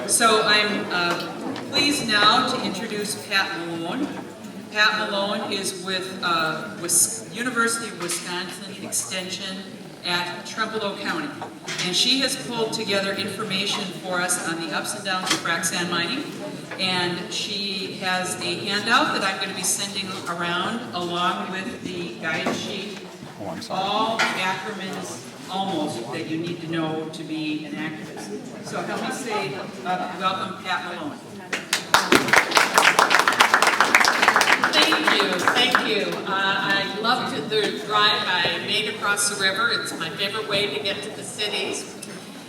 So I'm pleased now to introduce Pat Malone. Pat Malone is with University of Wisconsin Extension at Trempealeau County. And she has pulled together information for us on the ups and downs of frac sand mining. And she has a handout that I'm going to be sending around along with the guide sheet. All acronyms almost that you need to know to be an activist. So help me say welcome Pat Malone. Thank you. I loved the drive I made across the river. It's my favorite way to get to the cities.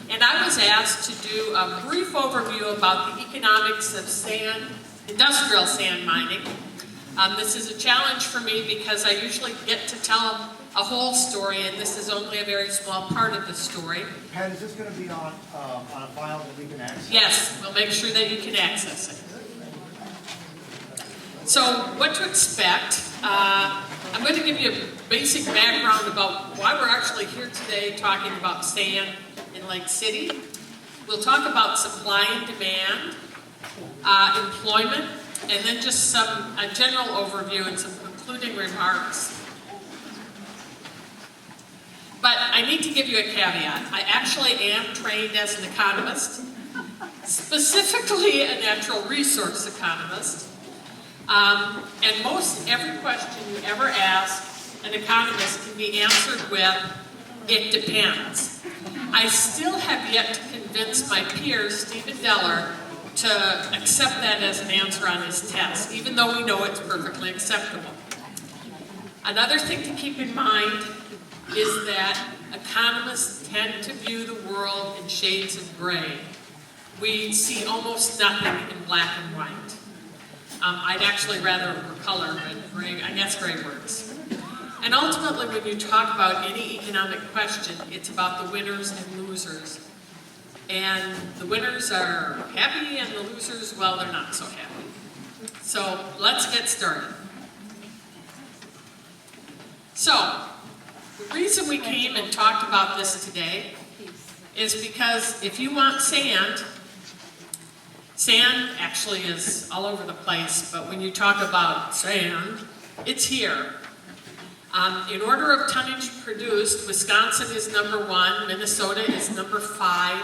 And I was asked to do a brief overview about the economics of industrial sand mining. This is a challenge for me because I usually get to tell a whole story, and this is only a very small part of the story. Pat, is this going to be on a file that we can access? Yes, we'll make sure that you can access it. So, what to expect? I'm going to give you a basic background about why we're actually here today talking about sand in Lake City. We'll talk about supply and demand, employment, and then just a general overview and some concluding remarks. But I need to give you a caveat. I actually am trained as an economist, specifically a natural resource economist. And most every question you ever ask an economist can be answered with, it depends. I still have yet to convince my peer, Stephen Deller, to accept that as an answer on his test, even though we know it's perfectly acceptable. Another thing to keep in mind is that economists tend to view the world in shades of gray. We see almost nothing in black and white. I'd actually rather color, but gray, I guess gray works. And ultimately, when you talk about any economic question, it's about the winners and losers. And the winners are happy, and the losers, well, they're not so happy. So let's get started. So, the reason we came and talked about this today is because if you want sand actually is all over the place, but when you talk about sand, it's here. In order of tonnage produced, Wisconsin is number 1, Minnesota is number 5.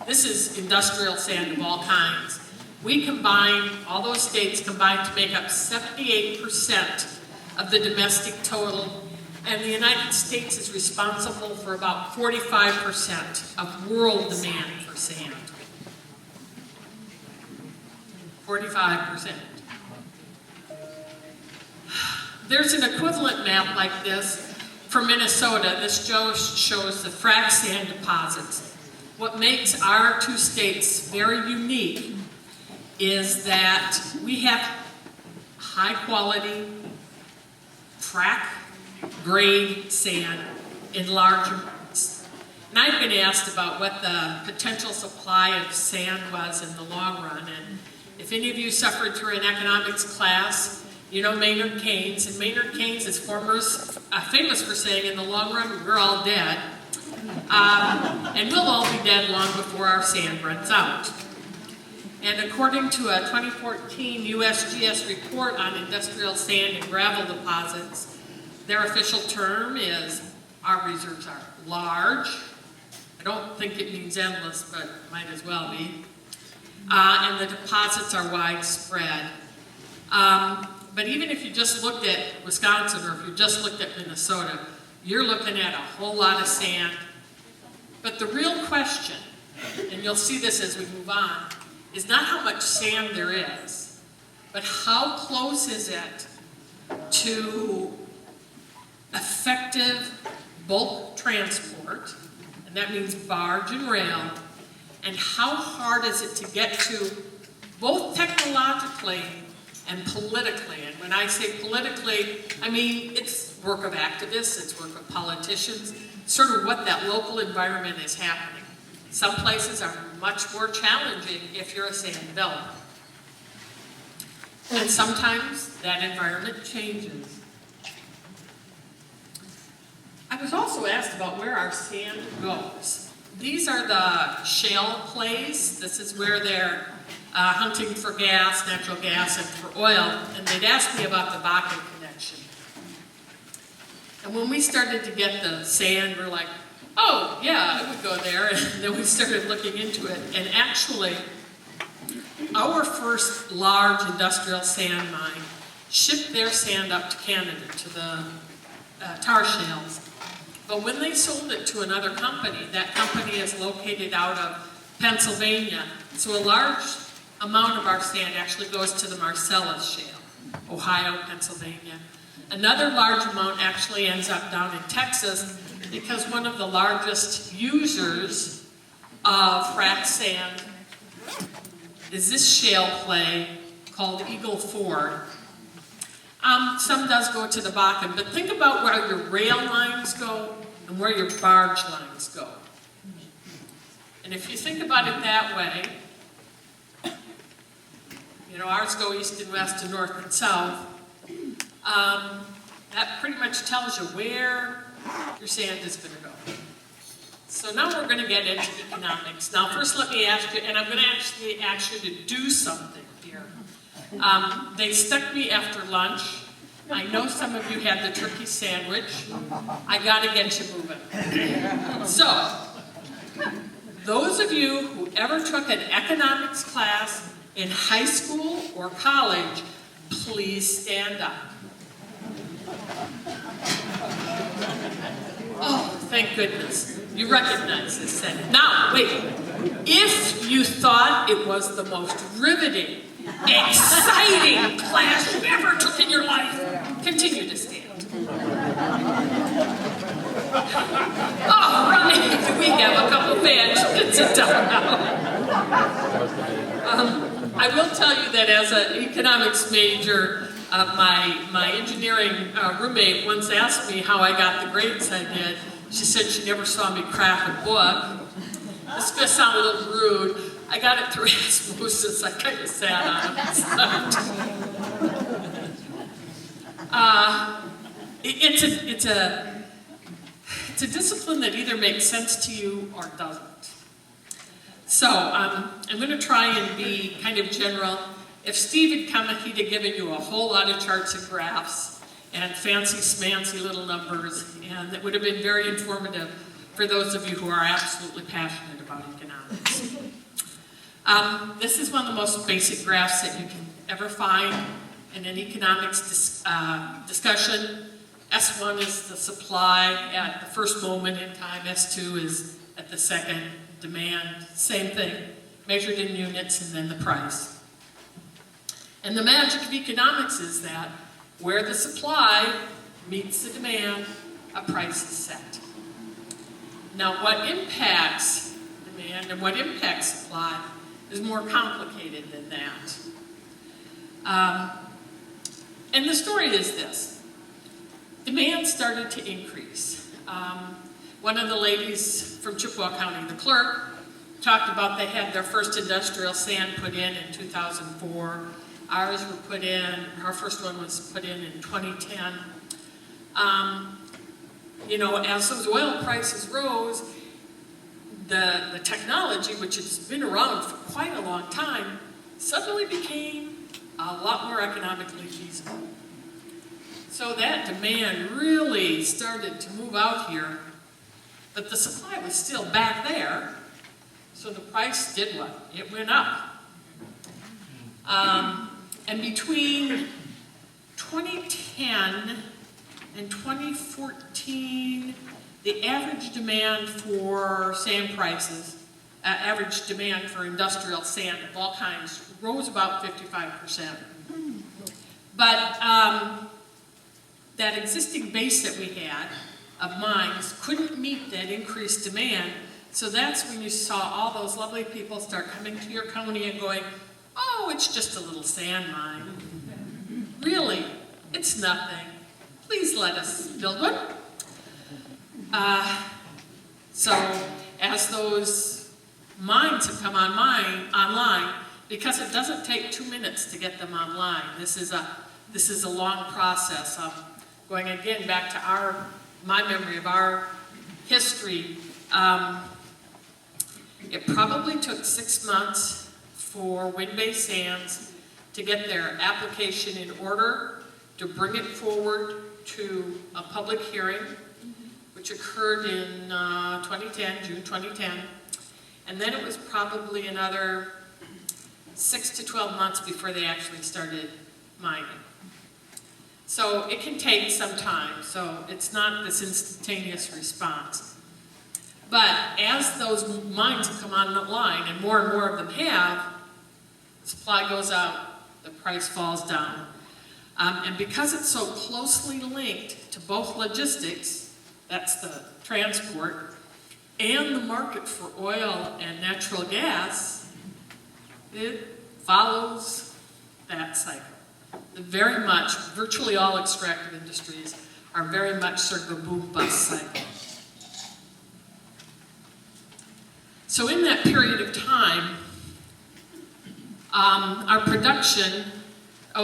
This is industrial sand of all kinds. We combine, all those states combine to make up 78% of the domestic total, and the United States is responsible for about 45% of world demand for sand. 45%. There's an equivalent map like this for Minnesota. This shows the frac sand deposits. What makes our two states very unique is that we have high quality frac grade sand in large amounts. And I've been asked about what the potential supply of sand was in the long run. And if any of you suffered through an economics class, you know Maynard Keynes. And Maynard Keynes is famous for saying, in the long run, we're all dead. And we'll all be dead long before our sand runs out. And according to a 2014 USGS report on industrial sand and gravel deposits, their official term is, our reserves are large. I don't think it means endless, but might as well be. And the deposits are widespread. But even if you just looked at Wisconsin, or if you just looked at Minnesota, you're looking at a whole lot of sand. But the real question, and you'll see this as we move on, is not how much sand there is, but how close is it to effective bulk transport, and that means barge and rail, and how hard is it to get to, both technologically and politically. And when I say politically, I mean it's work of activists, it's work of politicians, sort of what that local environment is happening. Some places are much more challenging if you're a sand developer. And sometimes that environment changes. I was also asked about where our sand goes. these are the shale plays. This is where they're hunting for gas, natural gas, and for oil. And they'd asked me about the Bakken connection. And when we started to get the sand, we're like, oh, yeah, I would go there. And then we started looking into it. And actually, our first large industrial sand mine shipped their sand up to Canada, to the tar shales. But when they sold it to another company, that company is located out of Pennsylvania. So a large amount of our sand actually goes to the Marcellus shale, Ohio, Pennsylvania. Another large amount actually ends up down in Texas because one of the largest users of frac sand is this shale play called Eagle Ford. Some does go to the Bakken, but think about where your rail lines go and where your barge lines go. And if you think about it that way, you know, ours go east and west and north and south. That pretty much tells you where your sand is going to go. So now we're going to get into economics. Now first let me ask you, and I'm going to actually ask you to do something here. They stuck me after lunch. I know some of you had the turkey sandwich. I got to get you moving. So, those of you who ever took an economics class in high school or college, please stand up. Oh, thank goodness. You recognize this then. Now, wait. If you thought it was the most riveting, exciting class you ever took in your life, continue to stand. All right, we have a couple fans. You can sit down now. I will tell you that as an economics major, my engineering roommate once asked me how I got the grades I did. She said she never saw me crack a book. This is going to sound a little rude. I got it through osmosis. I kind of sat on it. It's a discipline that either makes sense to you or doesn't. So I'm going to try and be kind of general. If Steve had come, he'd have given you a whole lot of charts and graphs and fancy smancy little numbers, and that would have been very informative for those of you who are absolutely passionate about economics. This is one of the most basic graphs that you can ever find in an economics discussion. S1 is the supply at the first moment in time. S2 is at the second, demand, same thing, measured in units, and then the price. And the magic of economics is that where the supply meets the demand, a price is set. Now, what impacts demand and what impacts supply is more complicated than that. And the story is this. Demand started to increase. One of the ladies from Chippewa County, the clerk, talked about they had their first industrial sand put in 2004. Ours were put in, our first one was put in 2010. You know, as those oil prices rose, the technology, which has been around for quite a long time, suddenly became a lot more economically feasible. So that demand really started to move out here, but the supply was still back there, so the price did what? It went up. And between 2010 and 2014, the average demand for sand prices, average demand for industrial sand of all kinds, rose about 55%. But that existing base that we had of mines couldn't meet that increased demand, so that's when you saw all those lovely people start coming to your county and going, oh, it's just a little sand mine. Really, it's nothing. Please let us build one. So as those mines have come online, because it doesn't take 2 minutes to get them online, this is a long process. Going again back to my memory of our history. It probably took 6 months for Wind-Based Sands to get their application in order, to bring it forward to a public hearing, which occurred in 2010, June 2010. And then it was probably another 6 to 12 months before they actually started mining. So it can take some time, so it's not this instantaneous response. But as those mines have come online, and more of them have, the supply goes out, the price falls down. And because it's so closely linked to both logistics, that's the transport, and the market for oil and natural gas, it follows that cycle. Very much, virtually all extractive industries are very much sort of a boom-bust cycle. So in that period of time, our production,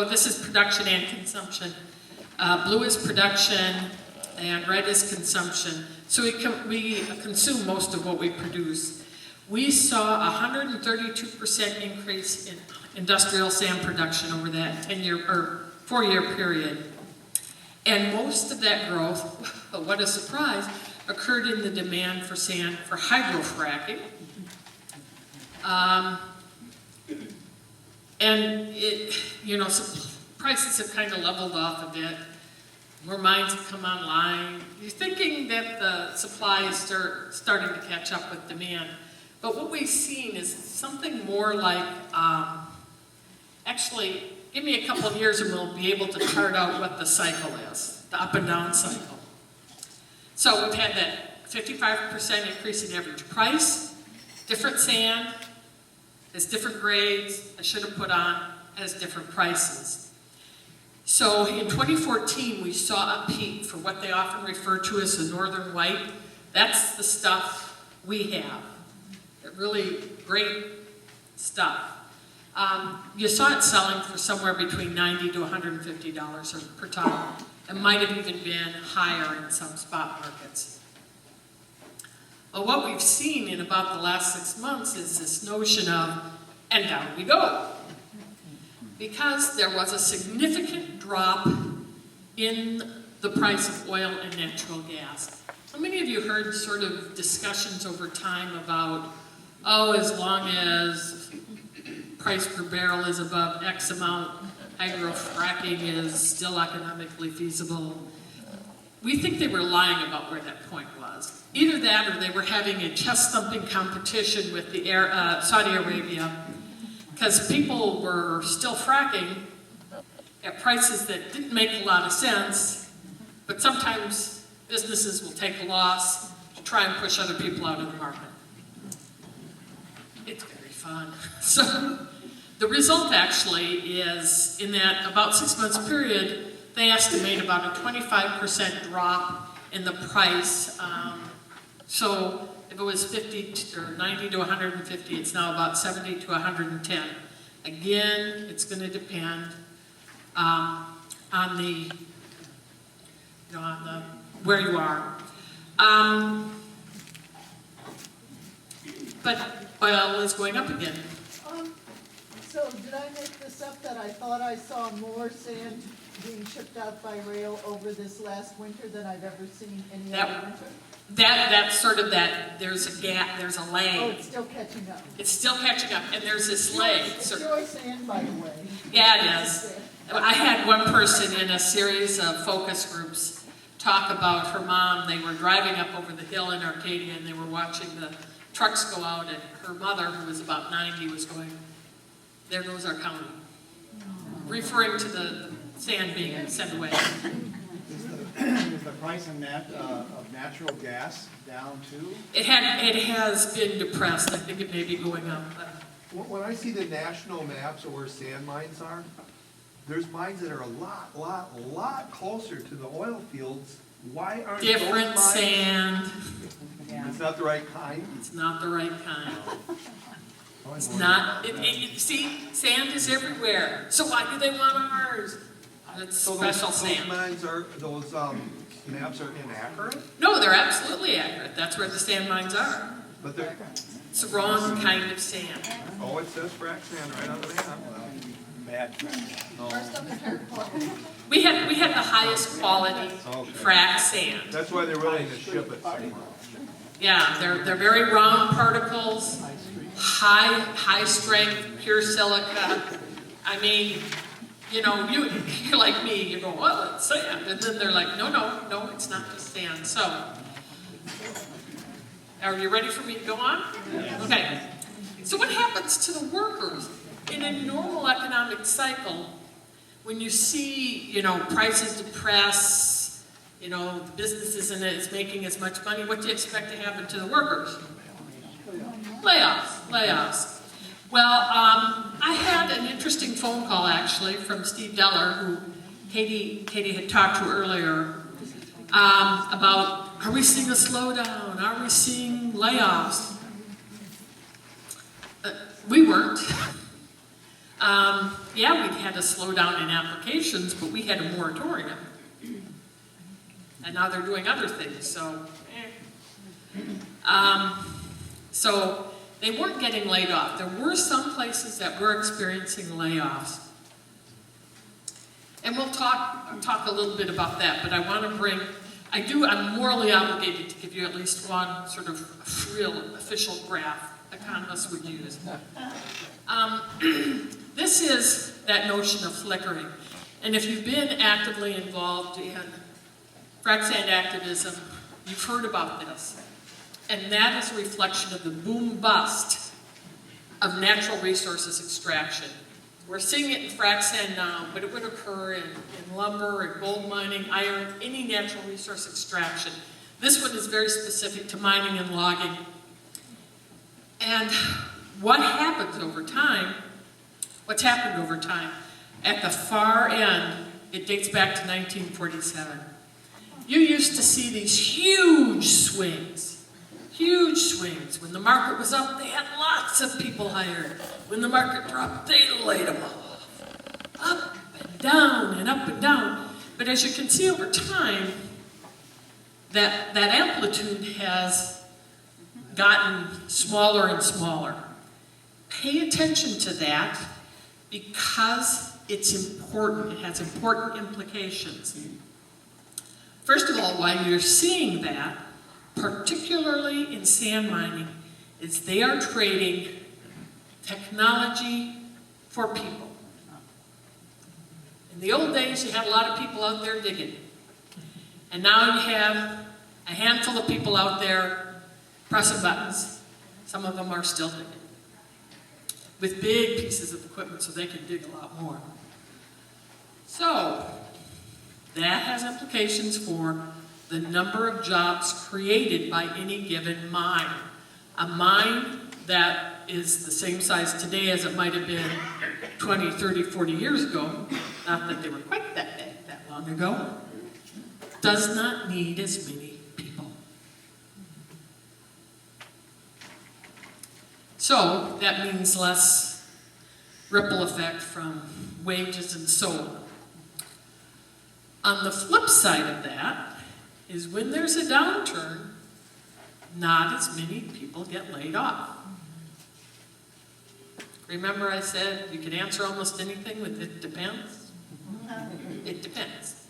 this is production and consumption. Blue is production and red is consumption. So we consume most of what we produce. We saw a 132% increase in industrial sand production over that 4-year period. And most of that growth, what a surprise, occurred in the demand for sand for hydrofracking. And prices have kind of leveled off a bit. More mines have come online. You're thinking that the supply is starting to catch up with demand. But what we've seen is something more like, actually, give me a couple of years and we'll be able to chart out what the cycle is, the up and down cycle. So we've had that 55% increase in average price, different sand, has different grades, I should have put on, has different prices. So in 2014, we saw a peak for what they often refer to as the northern white. That's the stuff we have. Really great stuff. You saw it selling for somewhere between $90 to $150 per ton. It might have even been higher in some spot markets. Well, what we've seen in about the last 6 months is this notion of, and down we go. Because there was a significant drop in the price of oil and natural gas. How many of you heard sort of discussions over time about, as long as price per barrel is above X amount, hydrofracking is still economically feasible? We think they were lying about where that point was. Either that or they were having a chest-thumping competition with the Saudi Arabia, because people were still fracking at prices that didn't make a lot of sense, but sometimes businesses will take a loss to try and push other people out of the market. It's very fun. So the result actually is, in that about 6 months period, they estimate about a 25% drop in the price. So if it was 50 or 90 to 150, it's now about 70 to 110. Again, it's going to depend on the where you are. But oil is going up again. So did I make this up that I thought I saw more sand being shipped out by rail over this last winter than I've ever seen any other winter? That's sort of that, there's a gap, there's a lag. Oh, it's still catching up. It's still catching up, and there's this lag. It's your sand, by the way. Yeah, it is. I had one person in a series of focus groups talk about her mom. They were driving up over the hill in Arcadia, and they were watching the trucks go out, and her mother, who was about 90, was going, "There goes our county," referring to the sand being sent away. Is the price of natural gas down too? It has been depressed. I think it may be going up. But When I see the national maps of where sand mines are, there's mines that are a lot closer to the oil fields. Why aren't those different mines? sand. It's not the right kind. It's not the right kind. It's It's not. See, sand is everywhere. So why do they want ours? It's special sand. Those maps are inaccurate? No, they're absolutely accurate. That's where the sand mines are. But they're, It's the wrong kind of sand. Oh, it says frac sand right on the map. Bad. We had the highest quality frac sand. That's why they're willing to ship it so much. Yeah, they're very round particles, high strength, pure silica. I mean, you know, you're like me, you go, well, it's sand. And then they're like, no, it's not just sand. So, are you ready for me to go on? Okay. So what happens to the workers? In a normal economic cycle, when you see, you know, prices depress, you know, the business isn't making as much money, what do you expect to happen to the workers? Layoffs. Well, I had an interesting phone call actually from Steve Deller, who Katie had talked to earlier, about, are we seeing a slowdown? Are we seeing layoffs? We weren't. Yeah, we'd had a slowdown in applications, but we had a moratorium. And now they're doing other things, so. So they weren't getting laid off. There were some places that were experiencing layoffs. And we'll talk a little bit about that, but I want to bring, I'm morally obligated to give you at least one sort of real official graph economists would use. This is that notion of flickering. And if you've been actively involved in frac sand activism, you've heard about this. And that is a reflection of the boom-bust of natural resources extraction. We're seeing it in frac sand now, but it would occur in lumber, and gold mining, iron, any natural resource extraction. This one is very specific to mining and logging. And what happens over time, what's happened over time, at the far end, it dates back to 1947. You used to see these huge swings. When the market was up, they had lots of people hired. When the market dropped, they laid them off. Up and down and up and down. But as you can see over time, that amplitude has gotten smaller and smaller. Pay attention to that because it's important. It has important implications. First of all, why you're seeing that, particularly in sand mining, is they are trading technology for people. In the old days, you had a lot of people out there digging. And now you have a handful of people out there pressing buttons. Some of them are still digging. With big pieces of equipment so they can dig a lot more. So, that has implications for the number of jobs created by any given mine. A mine that is the same size today as it might have been 20, 30, 40 years ago, not that they were quite that long ago, does not need as many people. So that means less ripple effect from wages and so on. On the flip side of that is when there's a downturn, not as many people get laid off. Remember I said you can answer almost anything with it depends? It depends.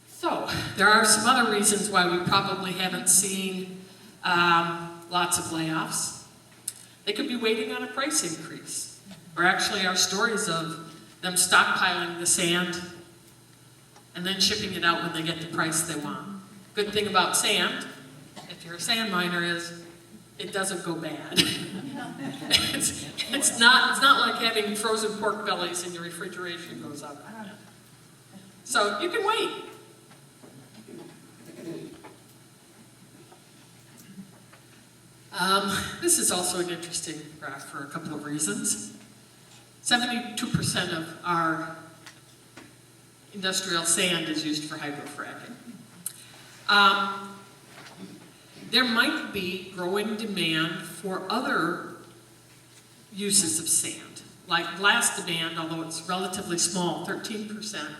So, there are some other reasons why we probably haven't seen lots of layoffs. They could be waiting on a price increase. Or actually our stories of them stockpiling the sand and then shipping it out when they get the price they want. Good thing about sand, if you're a sand miner, is it doesn't go bad. it's not like having frozen pork bellies and your refrigeration goes up. So you can wait. This is also an interesting graph for a couple of reasons. 72% of our industrial sand is used for hydrofracking. There might be growing demand for other uses of sand, like glass demand, although it's relatively small, 13%,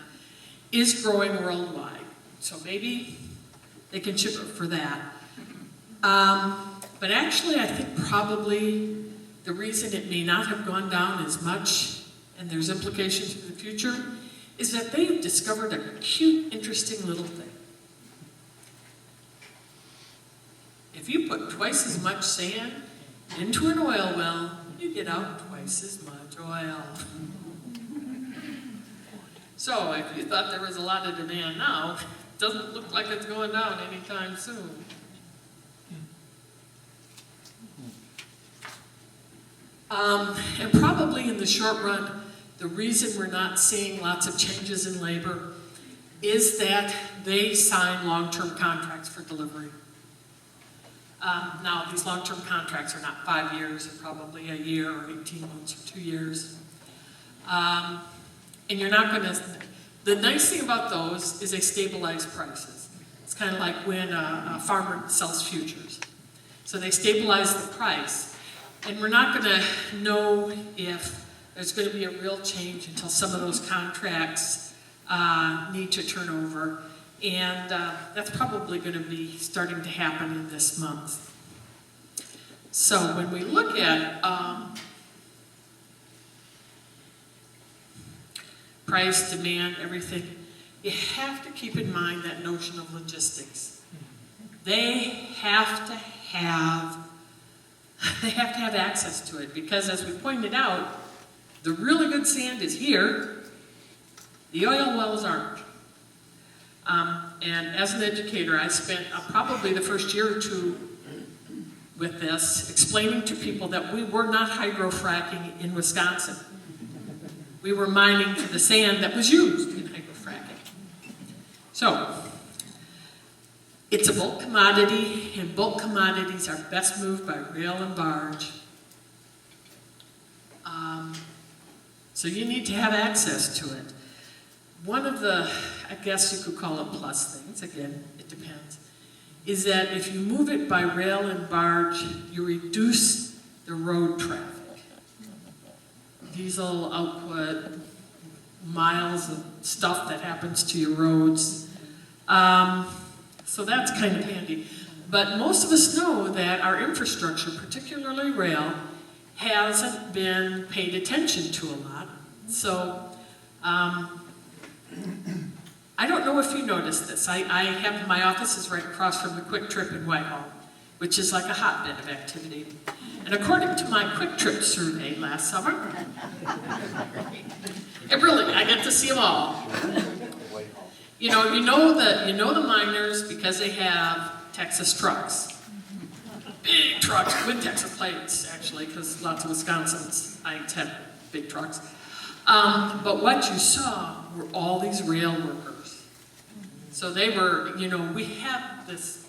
is growing worldwide. So maybe they can ship it for that. But actually, I think probably the reason it may not have gone down as much, and there's implications for the future, is that they've discovered a cute, interesting little thing. If you put twice as much sand into an oil well, you get out twice as much oil. So if you thought there was a lot of demand now, it doesn't look like it's going down anytime soon. And probably in the short run, the reason we're not seeing lots of changes in labor is that they sign long-term contracts for delivery. Now, these long-term contracts are not 5 years, they're probably a year or 18 months or 2 years. And you're not going to, the nice thing about those is they stabilize prices. It's kind of like when a farmer sells futures. So they stabilize the price. And we're not going to know if there's going to be a real change until some of those contracts need to turn over. And that's probably going to be starting to happen in this month. So when we look at price, demand, everything, you have to keep in mind that notion of logistics. They have to have access to it, because as we pointed out, the really good sand is here, the oil wells aren't. And as an educator, I spent probably the first year or two with this, explaining to people that we were not hydrofracking in Wisconsin. We were mining for the sand that was used in hydrofracking. So, it's a bulk commodity, and bulk commodities are best moved by rail and barge. So you need to have access to it. One of the, I guess you could call it plus things, again, it depends, is that if you move it by rail and barge, you reduce the road traffic. Diesel output, miles of stuff that happens to your roads. So that's kind of handy. But most of us know that our infrastructure, particularly rail, hasn't been paid attention to a lot. So I don't know if you noticed this. I have, my office is right across from the Quick Trip in Whitehall, which is like a hotbed of activity. And according to my Quick Trip survey last summer, I get to see them all. You know the miners because they have Texas trucks. Big trucks with Texas plates, actually, because lots of Wisconsins have big trucks. But what you saw were all these rail workers. So they were, we had this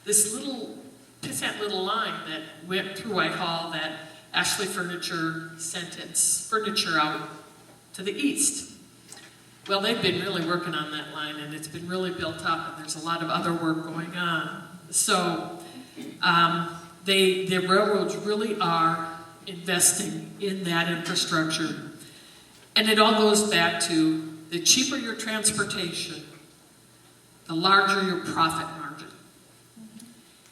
little pissant little line that went through Whitehall that Ashley Furniture sent its furniture out to the east. Well, they've been really working on that line, and it's been really built up, and there's a lot of other work going on. So the railroads really are investing in that infrastructure. And it all goes back to the cheaper your transportation, the larger your profit margin.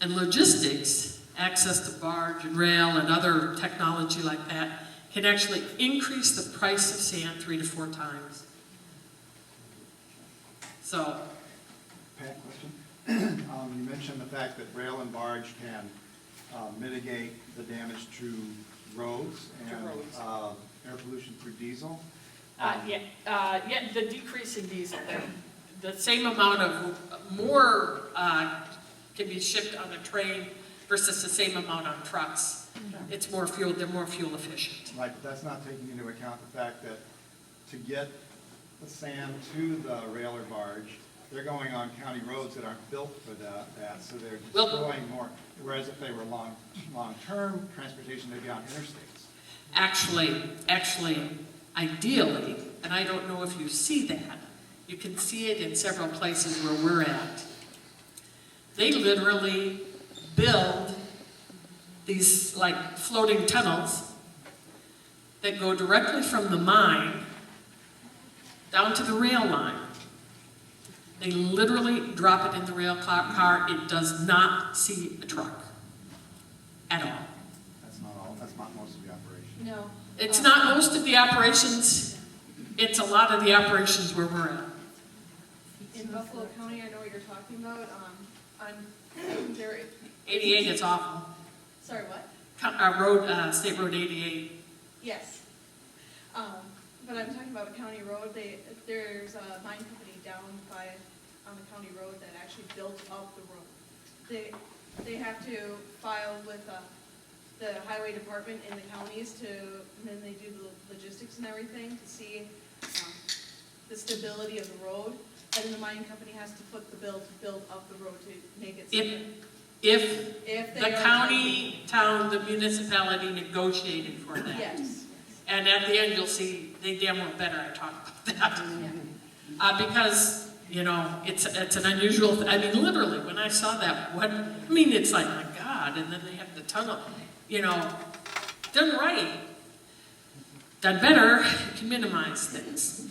And logistics, access to barge and rail and other technology like that, can actually increase the price of sand 3 to 4 times. So, Pat, question? You mentioned the fact that rail and barge can mitigate the damage to roads and air pollution through diesel. The decrease in diesel, the same amount of more can be shipped on a train versus the same amount on trucks. It's more fuel, they're more fuel efficient. Right, but that's not taking into account the fact that to get the sand to the rail or barge, they're going on county roads that aren't built for that, so they're destroying more. Whereas if they were long-term transportation, they'd be on interstates. Actually, ideally, and I don't know if you see that, you can see it in several places where we're at. They literally build these like floating tunnels that go directly from the mine down to the rail line. They literally drop it in the rail car. It does not see a truck at all. That's not all, that's not most of the operation. No. It's not most of the operations. It's a lot of the operations where we're at. In Buffalo County, I know what you're talking about, on there, 88 is awful. sorry, what? State Road 88. Yes. But I'm talking about a county road, there's a mine company down on the county road that actually built up the road. They have to file with, the highway department in the counties and then they do the logistics and everything to see, the stability of the road. And then the mining company has to foot the bill to build up the road to make it safe. If If the county, town, the municipality negotiated for that. Yes. And at the end, you'll see, they damn well better I talk about that. Yeah. Because, you know, it's an unusual, I mean, literally, when I saw that, it's like, my God, and then they have the tunnel, you know, done right. Done better, you can minimize things.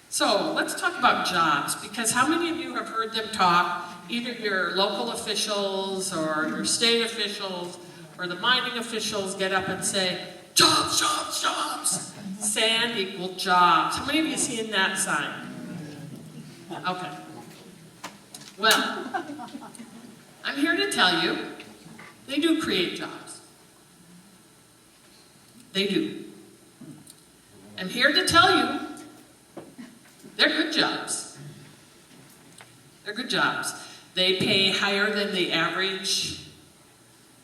So, let's talk about jobs, because how many of you have heard them talk, either your local officials, or your state officials, or the mining officials get up and say, jobs, jobs, jobs. Sand equal jobs. How many of you seen that sign? Okay. Well, I'm here to tell you, they do create jobs. They do. I'm here to tell you, they're good jobs. They're good jobs. They pay higher than the average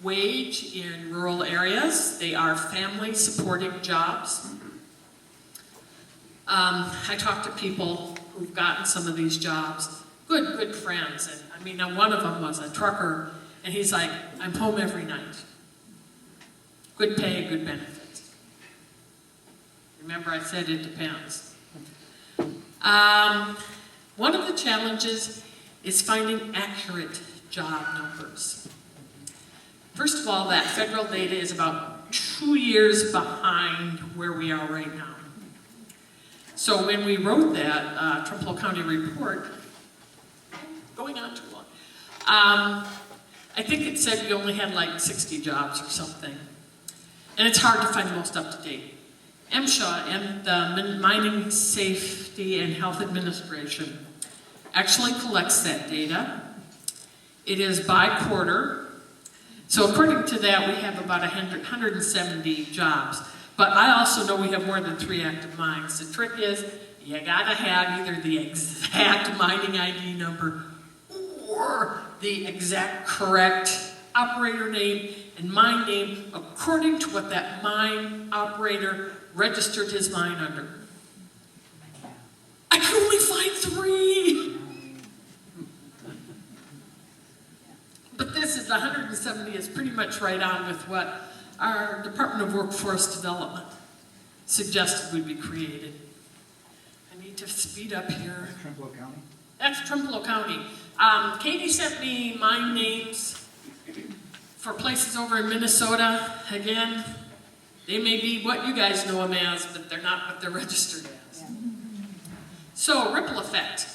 wage in rural areas. They are family supporting jobs. I talk to people who've gotten some of these jobs, good friends. And I mean, one of them was a trucker, and he's like, I'm home every night. Good pay, good benefits. Remember, I said it depends. One of the challenges is finding accurate job numbers. First of all, that federal data is about 2 years behind where we are right now. So when we wrote that Trumbull County report, going on too long, I think it said we only had like 60 jobs or something. And it's hard to find most up to date. MSHA and the Mining Safety and Health Administration actually collects that data. It is by quarter. So according to that, we have about 170 jobs. But I also know we have more than 3 active mines. The trick is, you gotta have either the exact mining ID number or the exact correct operator name and mine name according to what that mine operator registered his mine under. I can only find 3! But this is 170 is pretty much right on with what our Department of Workforce Development suggested would be created. I need to speed up here. Trumbull County? That's Trumbull County. Katie sent me mine names for places over in Minnesota. Again, they may be what you guys know them as, but they're not what they're registered as. So, ripple effect.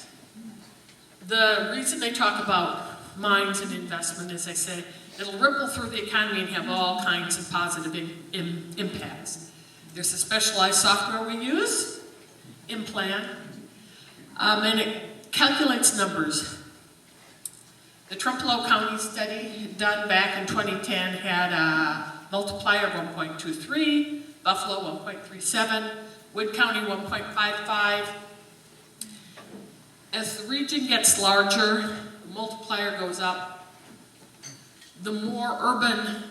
The reason they talk about mines and investment is they say it'll ripple through the economy and have all kinds of positive impacts. There's a specialized software we use, Implan, and it calculates numbers. The Trumbull County study done back in 2010 had a multiplier of 1.23, Buffalo 1.37, Wood County 1.55. As the region gets larger, the multiplier goes up. The more urban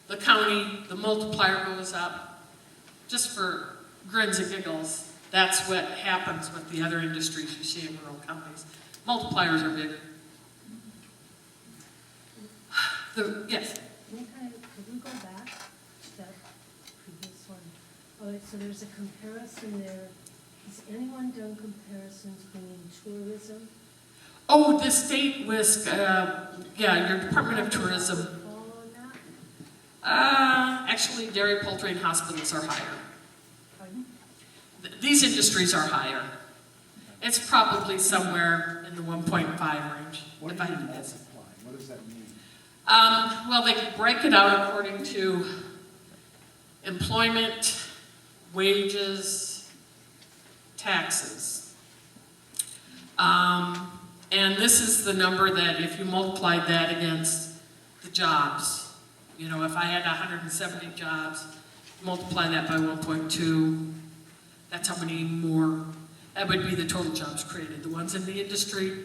the county, the multiplier goes up. Just for grins and giggles, that's what happens with the other industries you see in rural counties. Multipliers are big. Yes? Could we go back to that previous one? All right, so there's a comparison there. Has anyone done comparisons between tourism? Oh, the state was, your Department of Tourism. All on that? Actually, dairy, poultry, and hospitals are higher. Pardon? These industries are higher. It's probably somewhere in the 1.5 range, What if do I you had mean to guess. multiply? What does that mean? Well, they break it out according to employment, wages, taxes. And this is the number that if you multiplied that against the jobs, you know, if I had 170 jobs, multiply that by 1.2, that's how many more, that would be the total jobs created, the ones in the industry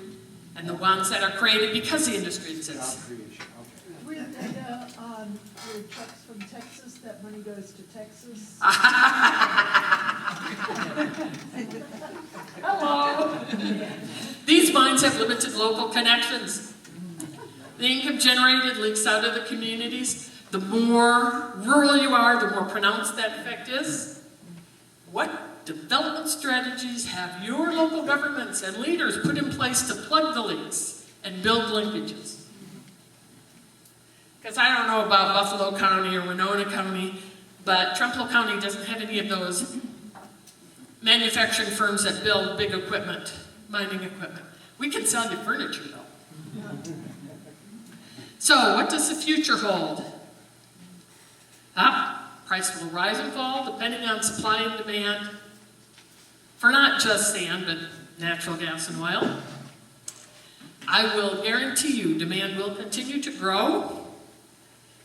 and the ones that are created because the industry Job exists. creation, okay. We have data on your trucks from Texas, that money goes to Texas. Hello. These mines have limited local connections. The income generated leaks out of the communities. The more rural you are, the more pronounced that effect is. What development strategies have your local governments and leaders put in place to plug the leaks and build linkages? Because I don't know about Buffalo County or Winona County, but Trumpeldor County doesn't have any of those manufacturing firms that build big equipment, mining equipment. We can sell you furniture though. So what does the future hold? Price will rise and fall depending on supply and demand for not just sand, but natural gas and oil. I will guarantee you demand will continue to grow.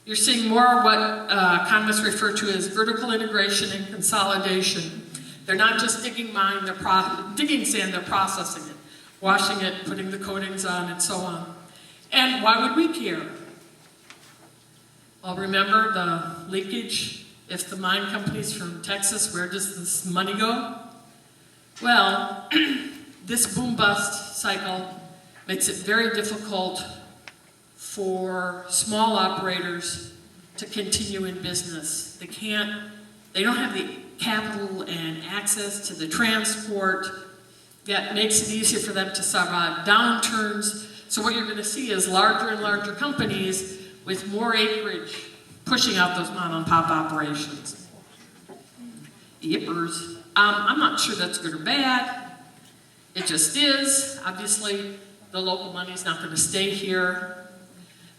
You're seeing more of what economists refer to as vertical integration and consolidation. They're not just digging sand, they're processing it, washing it, putting the coatings on, and so on. And why would we care? Well, remember the leakage. If the mine company's from Texas, where does this money go? Well, this boom-bust cycle makes it very difficult for small operators to continue in business. They don't have the capital and access to the transport that makes it easier for them to survive downturns. So what you're going to see is larger and larger companies with more acreage pushing out those mom and pop operations. Yippers. I'm not sure that's good or bad. It just is. Obviously, the local money's not going to stay here.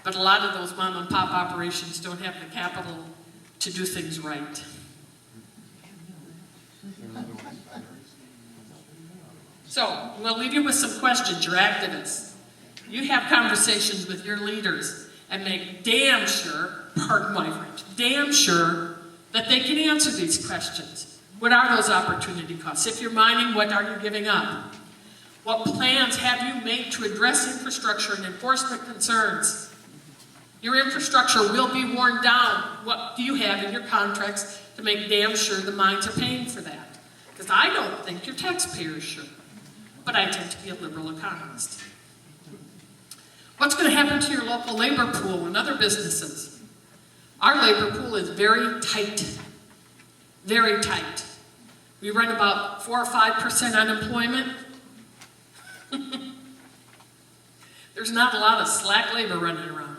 But a lot of those mom and pop operations don't have the capital to do things right. So, we'll leave you with some questions, your activists. You have conversations with your leaders and make damn sure, pardon my French, damn sure that they can answer these questions. What are those opportunity costs? If you're mining, what are you giving up? What plans have you made to address infrastructure and enforcement concerns? Your infrastructure will be worn down. What do you have in your contracts to make damn sure the mines are paying for that? Because I don't think your taxpayers should. But I tend to be a liberal economist. What's going to happen to your local labor pool and other businesses? Our labor pool is very tight. Very tight. We run about 4 or 5% unemployment. There's not a lot of slack labor running around.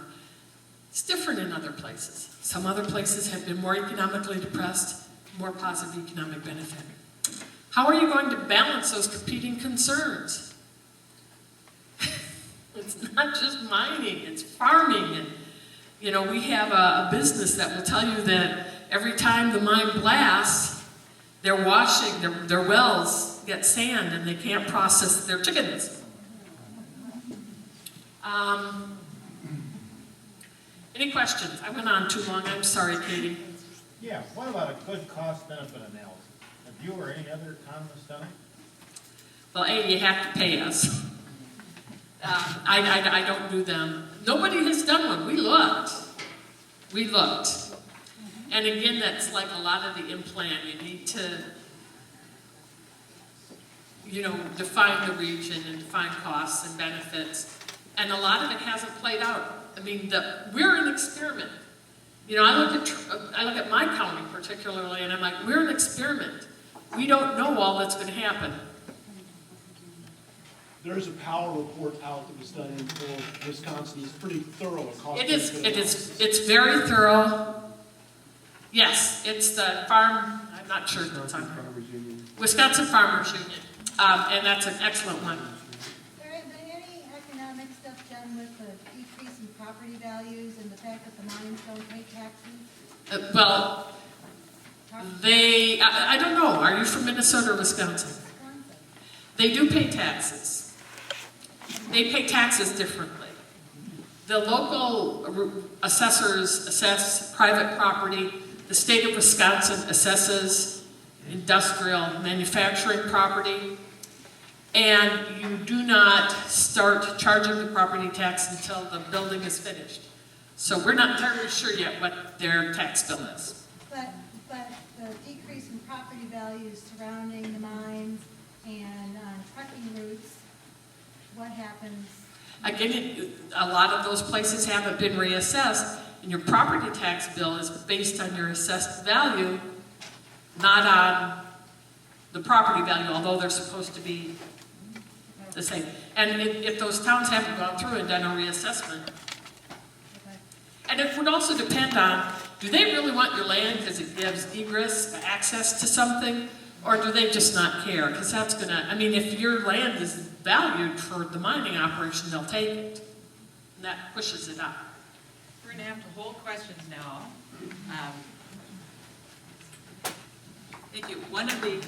It's different in other places. Some other places have been more economically depressed, more positive economic benefit. How are you going to balance those competing concerns? It's not just mining, it's farming. And, you know, we have a business that will tell you that every time the mine blasts, they're washing, their wells get sand and they can't process their chickens. Any questions? I went on too long. I'm sorry, Katie. Yeah, what about a good cost-benefit analysis? Have you or any other economist done it? Well, A, you have to pay us. I don't do them. Nobody has done one. We looked. And again, that's like a lot of the implant. You need to, define the region and define costs and benefits. And a lot of it hasn't played out. I mean, we're an experiment. I look at my county particularly, and I'm like, we're an experiment. We don't know all that's going to happen. There's a power report out that was done for Wisconsin. It's pretty thorough. It's very thorough. Yes, it's the farm, I'm not sure if it's on. Wisconsin Farmers Union. And that's an excellent one. There has been any economic stuff done with the decrease in property values and the fact that the mines don't pay taxes? Well, I don't know, are you from Minnesota or Wisconsin? They do pay taxes. They pay taxes differently. The local assessors assess private property. The state of Wisconsin assesses industrial manufacturing property. And you do not start charging the property tax until the building is finished. So we're not entirely sure yet what their tax bill is. But the decrease in property values surrounding the mines and trucking routes, what happens? Again, a lot of those places haven't been reassessed, and your property tax bill is based on your assessed value, not on the property value, although they're supposed to be the same. And if those towns haven't gone through and done a reassessment, and it would also depend on, do they really want your land because it gives egress, access to something, or do they just not care? Because that's gonna, I mean, if your land is valued for the mining operation, they'll take it. And that pushes it up. We're gonna have to hold questions now. Thank you. One of the